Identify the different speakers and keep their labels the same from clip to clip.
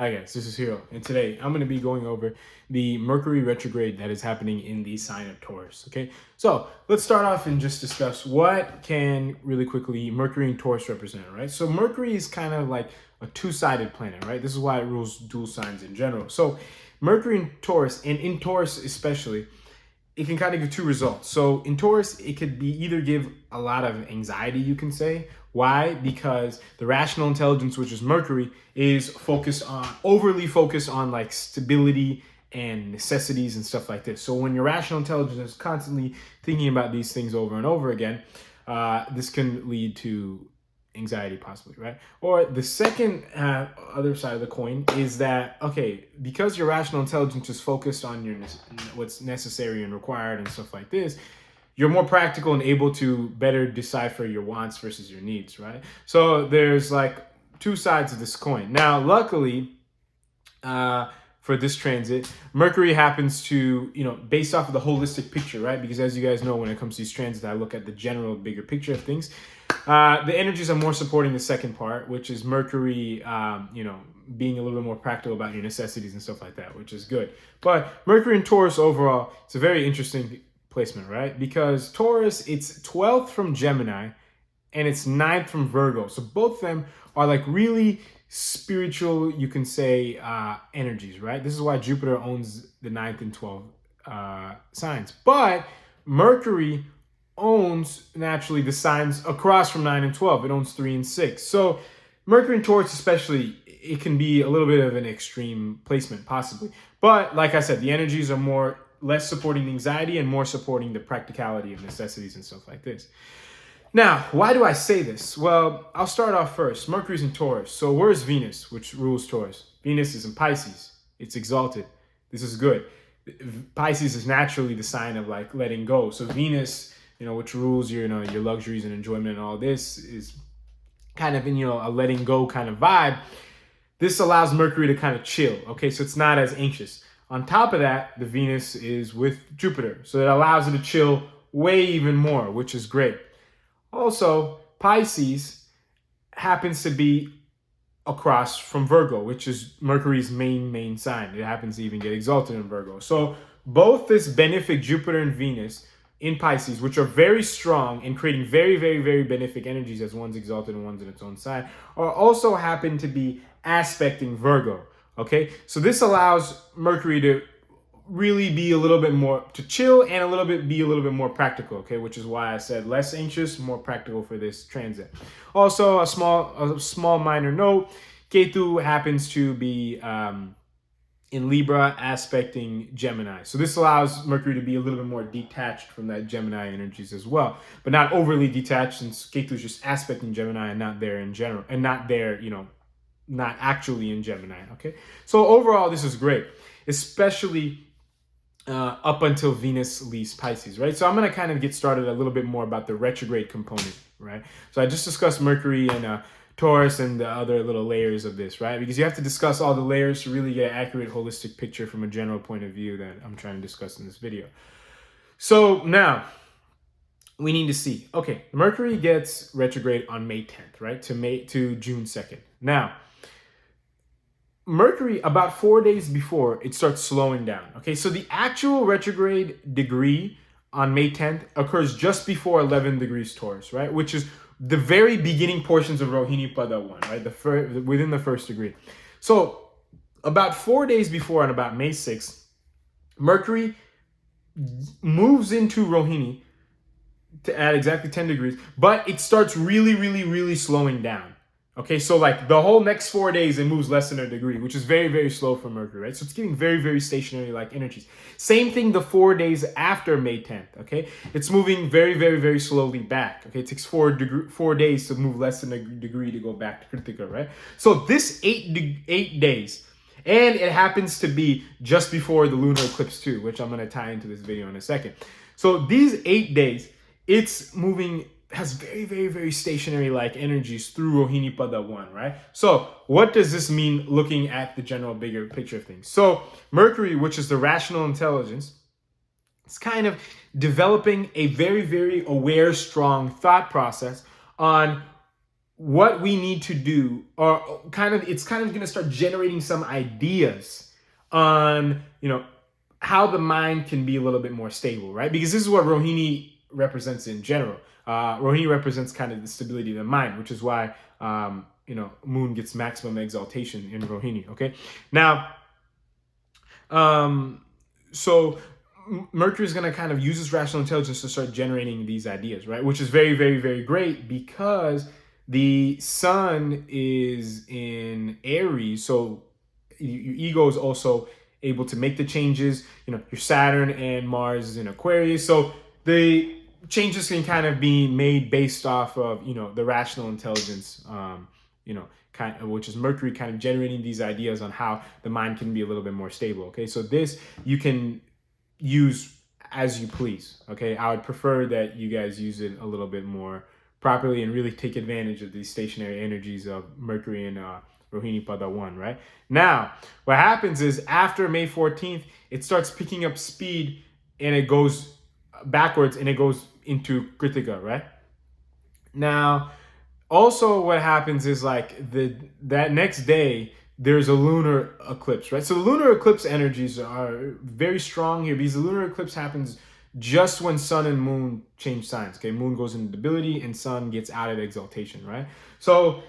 Speaker 1: Hi guys, this is Hiro, and today I'm going to be going over the Mercury retrograde that is happening in the sign of Taurus. Okay, so let's start off and just discuss what can really quickly Mercury and Taurus represent, right? So Mercury is kind of like a two-sided planet, right? This is why it rules dual signs in general. So Mercury and Taurus, and in Taurus especially, it can kind of give two results. So in Taurus, it could be either give a lot of anxiety, you can say. Why? Because the rational intelligence, which is Mercury, is overly focused on like stability and necessities and stuff like this. So when your rational intelligence is constantly thinking about these things over and over again, this can lead to anxiety possibly, right? Or the second other side of the coin is that, okay, because your rational intelligence is focused on what's necessary and required and stuff like this, you're more practical and able to better decipher your wants versus your needs, right? So there's like two sides of this coin. Now, luckily, for this transit, Mercury happens to, based off of the holistic picture, right? Because as you guys know, when it comes to these transits, I look at the general bigger picture of things. The energies are more supporting the second part, which is Mercury, being a little bit more practical about your necessities and stuff like that, which is good. But Mercury and Taurus overall, it's a very interesting placement, right? Because Taurus, it's 12th from Gemini and it's 9th from Virgo. So both of them are like really spiritual, you can say, energies, right? This is why Jupiter owns the 9th and 12th signs. But Mercury owns naturally the signs across from 9 and 12. It owns 3 and 6. So Mercury and Taurus especially, it can be a little bit of an extreme placement possibly. But like I said, the energies are less supporting the anxiety and more supporting the practicality of necessities and stuff like this. Now, why do I say this? Well, I'll start off first. Mercury's in Taurus. So where's Venus, which rules Taurus? Venus is in Pisces. It's exalted. This is good. Pisces is naturally the sign of like letting go. So Venus, which rules your luxuries and enjoyment and all this, is kind of in, a letting go kind of vibe. This allows Mercury to kind of chill. Okay, so it's not as anxious. On top of that, the Venus is with Jupiter. So it allows it to chill way even more, which is great. Also, Pisces happens to be across from Virgo, which is Mercury's main sign. It happens to even get exalted in Virgo. So both this benefic Jupiter and Venus in Pisces, which are very strong and creating very, very, very benefic energies as one's exalted and one's in its own sign, are also happen to be aspecting Virgo. Okay, so this allows Mercury to really be a little bit more to chill and be a little bit more practical. Okay, which is why I said less anxious, more practical for this transit. Also, a small minor note: Ketu happens to be in Libra, aspecting Gemini. So this allows Mercury to be a little bit more detached from that Gemini energies as well, but not overly detached, since Ketu is just aspecting Gemini and not there in general, and not there, not actually in Gemini. Okay, so overall this is great, especially up until Venus leaves Pisces, right? So I'm going to kind of get started a little bit more about the retrograde component, right? So I just discussed Mercury and Taurus and the other little layers of this, right? Because you have to discuss all the layers to really get an accurate holistic picture from a general point of view that I'm trying to discuss in this video. So now we need to see, okay, Mercury gets retrograde on May 10th, right? To June 2nd. Now, Mercury, about 4 days before, it starts slowing down. Okay, so the actual retrograde degree on May 10th occurs just before 11 degrees Taurus, right? Which is the very beginning portions of Rohini Pada 1, right? Within the first degree. So about 4 days before, on about May 6th, Mercury moves into Rohini at exactly 10 degrees, but it starts really, really, really slowing down. Okay, so like the whole next 4 days, it moves less than a degree, which is very, very slow for Mercury, right? So it's getting very, very stationary-like energies. Same thing the 4 days after May 10th, okay? It's moving very, very, very slowly back, okay? It takes 4 days to move less than a degree to go back to Kritika, right? So this 8 days, and it happens to be just before the lunar eclipse too, which I'm going to tie into this video in a second. So these 8 days, it's moving, has very, very, very stationary-like energies through Rohini Pada 1, right? So what does this mean looking at the general bigger picture of things? So Mercury, which is the rational intelligence, it's kind of developing a very, very aware, strong thought process on what we need to do, or it's kind of going to start generating some ideas on, how the mind can be a little bit more stable, right? Because this is what Rohini represents in general. Rohini represents kind of the stability of the mind, which is why, Moon gets maximum exaltation in Rohini, okay? Now, so Mercury is going to kind of use its rational intelligence to start generating these ideas, right? Which is very, very, very great because the sun is in Aries, so your ego is also able to make the changes. Your Saturn and Mars is in Aquarius, so the changes can kind of be made based off of the rational intelligence, which is Mercury kind of generating these ideas on how the mind can be a little bit more stable. Okay, so this you can use as you please. Okay, I would prefer that you guys use it a little bit more properly and really take advantage of these stationary energies of Mercury and Rohini Pada 1, right? Now, what happens is after May 14th, it starts picking up speed and it goes backwards and it goes into Kritika, right? Now, also what happens is that next day, there's a lunar eclipse, right? So the lunar eclipse energies are very strong here because the lunar eclipse happens just when sun and moon change signs. Okay, moon goes into debility and sun gets out of exaltation, right? So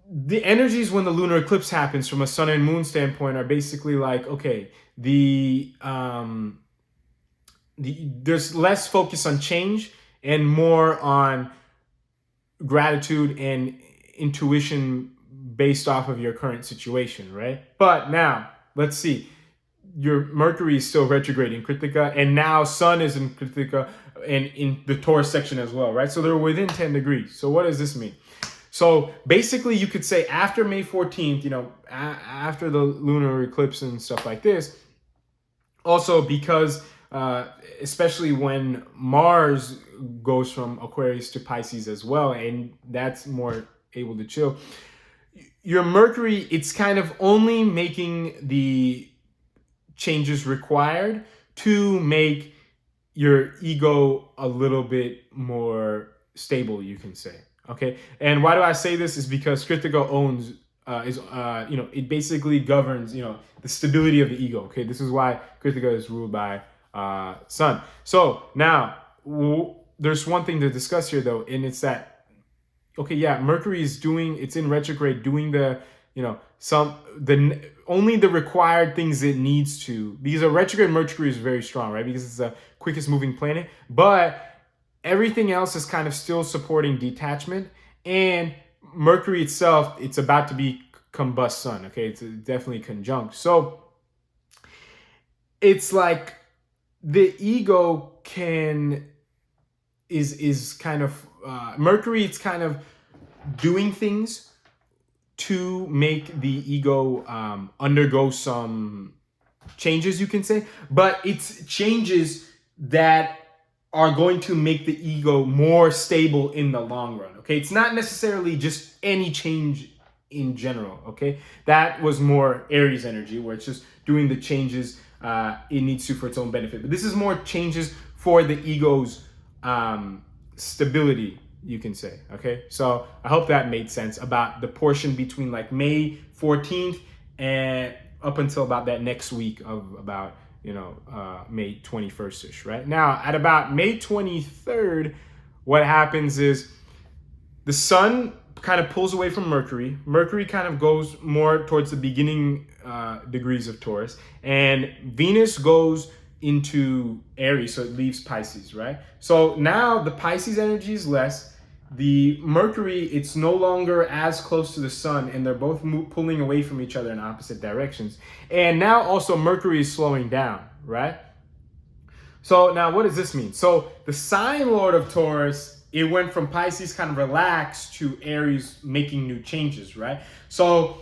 Speaker 1: the energies when the lunar eclipse happens from a sun and moon standpoint are basically there's less focus on change and more on gratitude and intuition based off of your current situation, right? But now, let's see. Your Mercury is still retrograde in Kritika, and now Sun is in Kritika and in the Taurus section as well, right? So they're within 10 degrees. So what does this mean? So basically, you could say after May 14th, after the lunar eclipse and stuff like this, also because especially when Mars goes from Aquarius to Pisces as well, and that's more able to chill, your Mercury, it's kind of only making the changes required to make your ego a little bit more stable, you can say. Okay, and why do I say this is because Kritika owns it basically governs the stability of the ego. Okay, this is why Kritika is ruled by Sun. So now there's one thing to discuss here though, and it's that Mercury is it's in retrograde, doing the only the required things it needs to, because a retrograde Mercury is very strong, right? Because it's the quickest moving planet, but everything else is kind of still supporting detachment, and Mercury itself, it's about to be combust Sun. Okay, it's definitely conjunct. So it's like the ego is kind of Mercury. It's kind of doing things to make the ego undergo some changes, you can say, but it's changes that are going to make the ego more stable in the long run. Okay, it's not necessarily just any change in general. Okay, that was more Aries energy, where it's just doing the changes it needs to for its own benefit. But this is more changes for the ego's stability, you can say. Okay, so I hope that made sense about the portion between May 14th and up until about that next week of about May 21st-ish, right? Now, at about May 23rd, what happens is the Sun kind of pulls away from Mercury. Mercury kind of goes more towards the beginning degrees of Taurus, and Venus goes into Aries, so it leaves Pisces, right? So now the Pisces energy is less. The Mercury, it's no longer as close to the Sun, and they're both pulling away from each other in opposite directions. And now also Mercury is slowing down, right? So now what does this mean? So the sign lord of Taurus, it went from Pisces kind of relaxed to Aries making new changes, right? So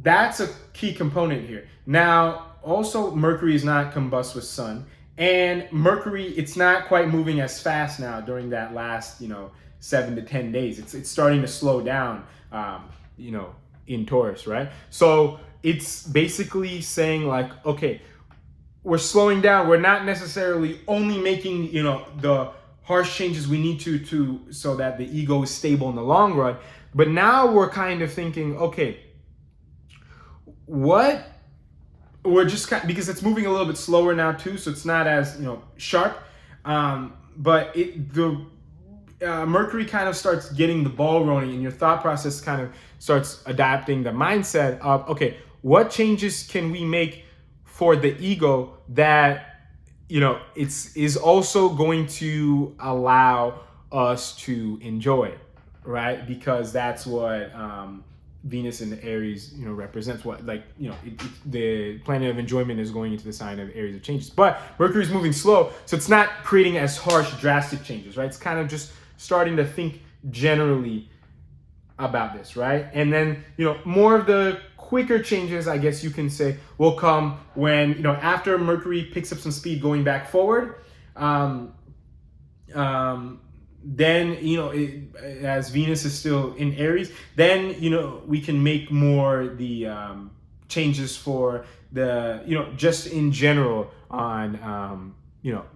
Speaker 1: that's a key component here. Now, also Mercury is not combust with Sun, and Mercury, it's not quite moving as fast now during that last, 7 to 10 days. It's starting to slow down, in Taurus, right? So it's basically saying okay, we're slowing down. We're not necessarily only making, the harsh changes we need to so that the ego is stable in the long run, But now we're kind of thinking, okay, what we're just kind because it's moving a little bit slower now too, so it's not as sharp. But the Mercury kind of starts getting the ball rolling, and your thought process kind of starts adapting the mindset of, okay, what changes can we make for the ego that is also going to allow us to enjoy, right? Because that's what Venus in Aries, represents. What, like, the planet of enjoyment is going into the sign of Aries of changes. But Mercury's moving slow, so it's not creating as harsh, drastic changes, right? It's kind of just starting to think generally about this, right? And then, more of the quicker changes, I guess you can say, will come when, after Mercury picks up some speed going back forward. Then, as Venus is still in Aries, then, we can make more the changes for the, just in general on,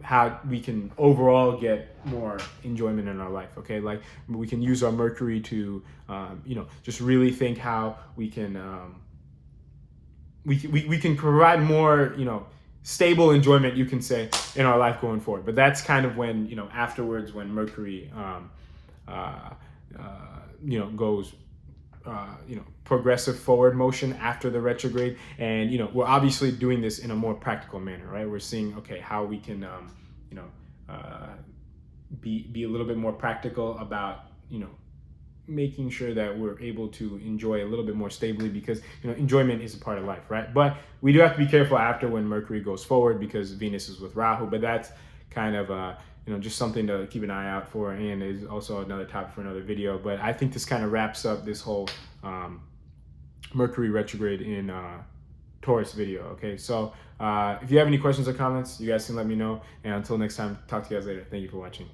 Speaker 1: how we can overall get more enjoyment in our life. Okay, like we can use our Mercury to, just really think how we can, we can provide more, stable enjoyment, you can say, in our life going forward. But that's kind of when, afterwards, when Mercury, goes, progressive forward motion after the retrograde. And, we're obviously doing this in a more practical manner, right? We're seeing, okay, how we can, be a little bit more practical about, making sure that we're able to enjoy a little bit more stably, because enjoyment is a part of life, right? But we do have to be careful after when Mercury goes forward, because Venus is with Rahu. But that's kind of just something to keep an eye out for, and is also another topic for another video. But I think this kind of wraps up this whole Mercury retrograde in Taurus video. Okay, so if you have any questions or comments, you guys can let me know, and until next time, talk to you guys later. Thank you for watching.